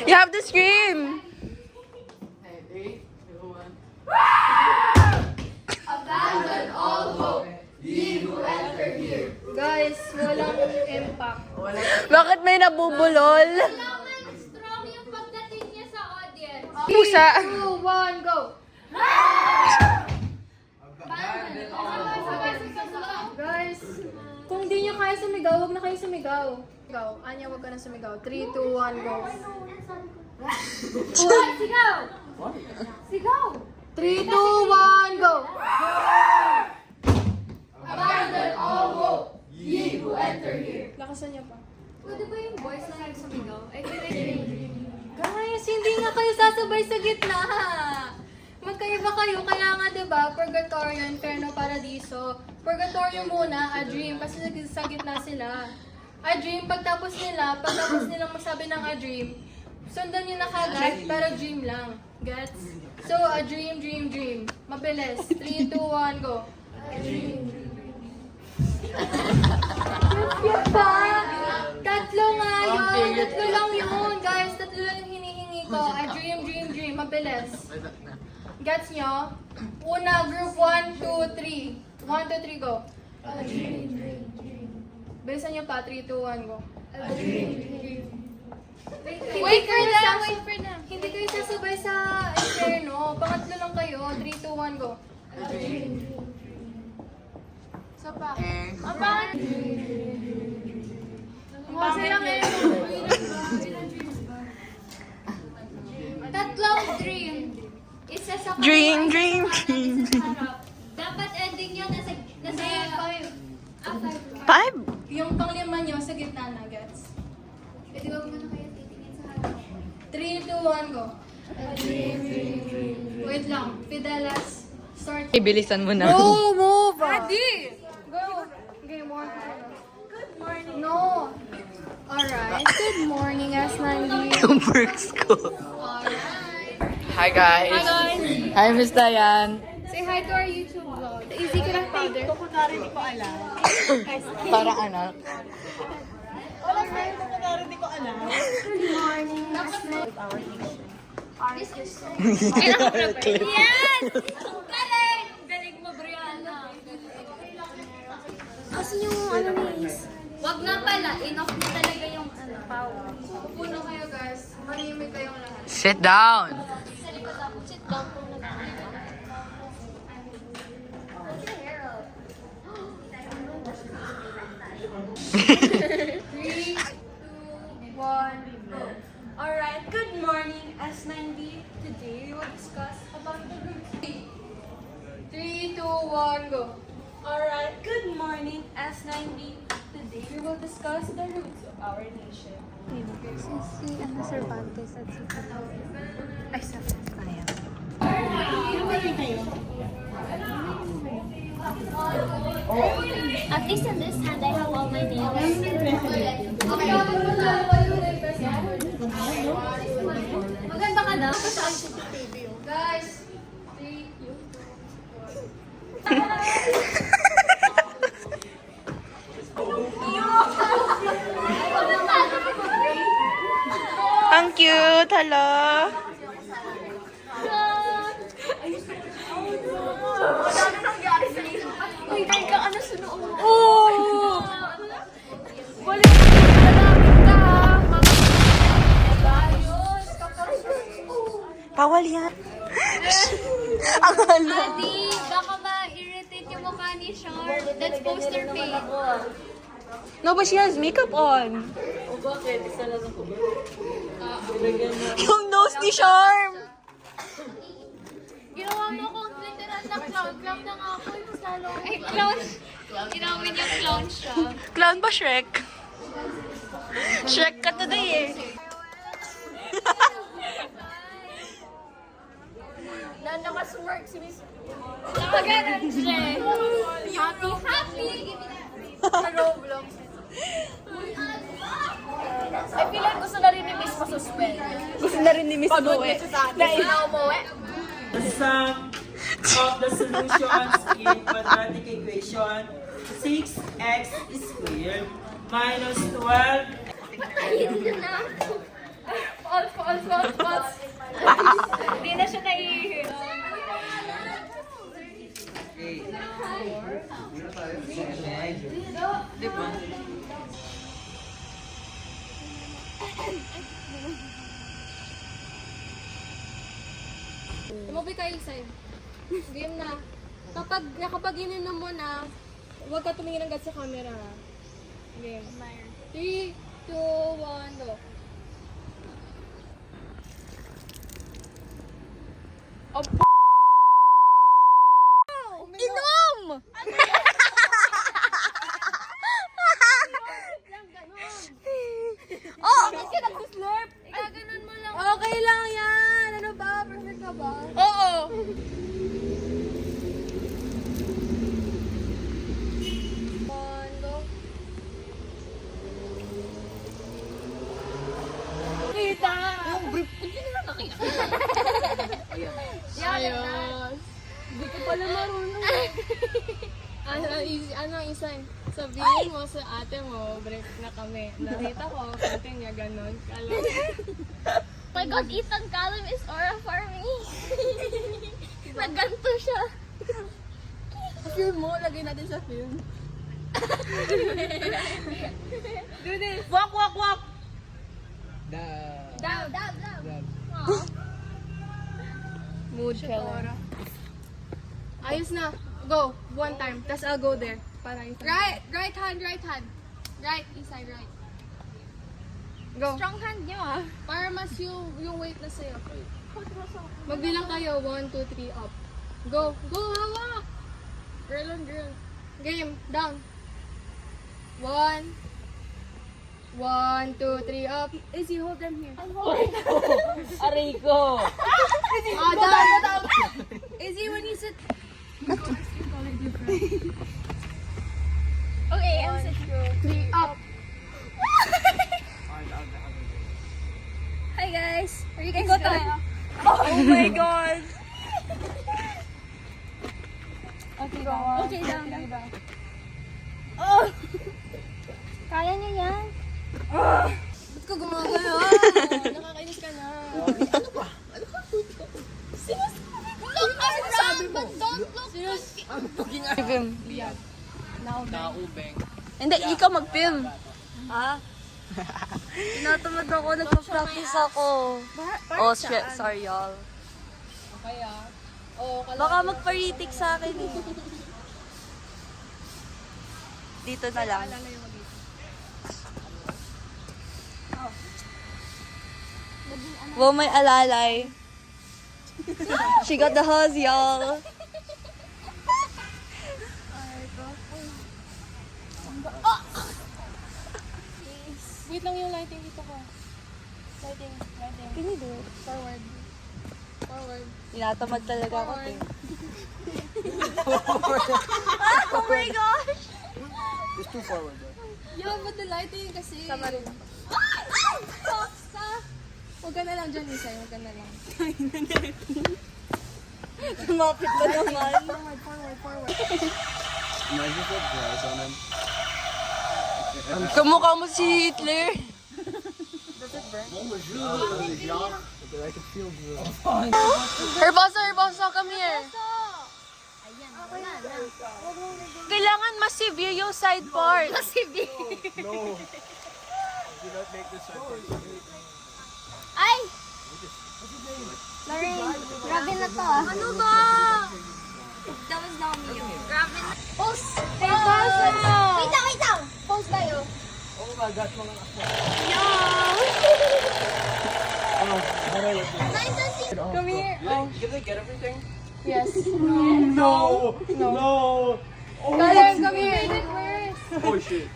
You have to scream. Okay, 3, 2, 1. Abandon all hope. Ye who enter here. Guys, walang impact. Bakit may nabubulol? Kailangan strong yung pagdating niya sa audience. Pusa. 2, 1, go! Guys, kung di nyo kaya sumigaw, huwag na kayo sumigaw. Sigaw. Anya, huwag ka na sumigaw. 3, 2, 1, go. Sigaw! Sigaw! 3, 2, 1, go! Abandon all hope. Ye who enter here. Lakasan niyo pa. Pwede ba yung voice na nagsumigaw? I feel like Guys, hindi nga kayo sasabay sa gitna. Magkaiba kayo, kaya nga diba, Purgatorio, Inferno, Paradiso. Purgatorio muna, a dream, kasi sa gitna sila. A dream, pagtapos nilang magsabi ng a dream, sundan nyo na kagad, pero dream lang. Gets? So, a dream, dream, dream. Mabilis. 3, 2, 1, go. A dream, dream, dream. Cute ba? Tatlo nga yun. Tatlo lang yun, guys. Tatlo lang yung hinihingi ko. A dream, dream, dream. Mabilis. Gets nyo? Una, group 1, 2, 3. 1, 2, 3, go. A dream, dream, dream. Bilisan nyo pa. 3, 2, 1, go. A dream, dream. Wait for them. Hindi kayo sasabay sa inferno. Pangatlo lang kayo. 3, 2, 1, go. A dream, dream. So pa. Bakit? Kasi lang eh. tatlong dream. Isa sa Dream, kaliwa, dream, isa sa dream, kanan, isa sa dream. harap. Dapat ending nyo nasa Five. Five? Yung panglima nyo sa gitna na, gets? Pwede ba muna kayo titingin sa harap? 3, 2, 1, go. Wait lang. Fidelas. Start. Ibilisan mo na. Go, move! Adi! Go. Okay, more. Good morning. No. Alright. Good morning, Asnandi. Yung perks ko. Hi guys. Hi, guys. Hi Miss Dayan. Say hi to our YouTube vlog. Easy ka lang, father. Parang anak. Good morning, Asnandi. This is so... Clip. Yes! Galing! Galing mo, Brianna. Asan yung ano nice? Wag na pala. Enough na talaga yung power. Pupuno kayo, guys. Manimik kayong lahat. Sit down. Sa likod ako. Sit down po na. Three, two, one, go. Alright, good morning, S9B. Today we will discuss about the roots. 3, 2, 1, go. Alright, good morning, S9B. Today we will discuss the roots of our nation. Si Cervantes at si Ay, sa kaya. At least in this hand, I have all my nails. Maganda ka daw. Guys, 3, 2, Ang cute. Hello. Oh! Balik malapit ka. Bawal yan. Ang hala. Adi, baka ma-irritate yung mukha ni Char. That's poster page. No, but she has makeup on. Yung nose ni Charm. Ginawa mo akong literal na clown. Clown na nga ako. Mas lalo. Ay, clown. Ginawin yung clown siya. Clown ba Shrek? Shrek ka today eh. Nakaswork si Miss. Nakaganon siya. Happy, happy. Sa Roblox. I feel like gusto na rin ni Miss masuspend. Gusto na rin ni Miss Boe. Na umuwi. The sum of the solutions in quadratic equation 6x squared minus 12 Ayun na. Also Tumabi kayo side. Game na. Kapag ininom mo na, huwag ka tumingin agad sa camera. Game. 3, 2, 1, go. Inom! Oh! Kasi nagsislurp. Gaganon mo lang. Okay lang yan. Ano ba? Perfect ka ba? Oo! One, go. Kita! Ayos. Hindi ko pala marunong. Ano isa? Sabihin mo sa ate mo, break na kami. Nakita ko, ate niya ganon. Kala My God, Ethan Callum is aura for me. Nagganto siya. film mo, lagay natin sa film. Do this. Walk, walk, walk! Dab. Mood killer. Ayos na. Go. One time. Tapos I'll go there. Para isa. Right hand. Right. Inside right. Go. Strong hand niyo ah. Para mas yung weight na sa'yo. Magbilang kayo. 1, 2, 3, up. Go. Go, hawak! Girl on girl. Game. Down. 1, 2, 3, up. Izzy, hold them here. Aray ko! Down. Izzy, when you sit. Okay, I'm set. 3, up. Hi guys. Are you guys good? Oh my God! Okay, go. Okay, down. Oh! Kaya niya yan. Ba't ka gumagano? Nakakainis ka na. Look around, but don't look. Film. Hindi, ikaw mag-film. Ha? Tinatamad ako, nagpa-practice ako. Oh shit, sorry y'all. Okay ah. Oh, Baka magpa-retake sa akin eh. Dito na lang. Wow, may alalay. She got the huzz, y'all. Wait lang yung lighting dito ko. Lighting. Can you do it? Forward. Tinatamad talaga ako eh. Oh my gosh! It's too forward, bro. Yeah, but the lighting kasi. Sama rin. Huwag ka na lang dyan, Isay. Huwag ka na lang. Tumapit na naman. Forward. Imagine if it dries on him. Kamukha mo si Hitler. I can feel the... Herbosa, come here. Ayan, wala na. Kailangan mas severe yung side part. No. Do not make this circle. Ay! Lorraine, grabe na to ah. Ano ba? That was not me. Grabe na. Post! Pause na to. Wait lang! Post tayo. Oh my gosh, mga Nice to see. Come here. Oh, You can get everything? yes. No! Color, come here. Oh shit.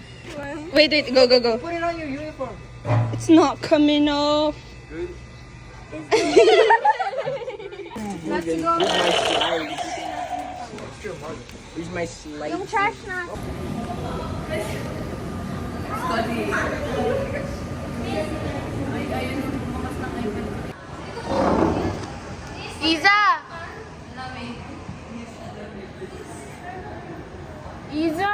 Wait, go. Put it on your uniform. It's not coming off. Good. Let's go. Here's my slide. Yung trash na. Iza! Iza!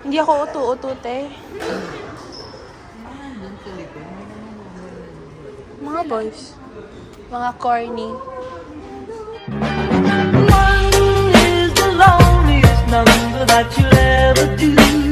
Hindi ako utu-utu, te. Mga boys. Mga corny. One is the loneliest number that you'll ever ever do.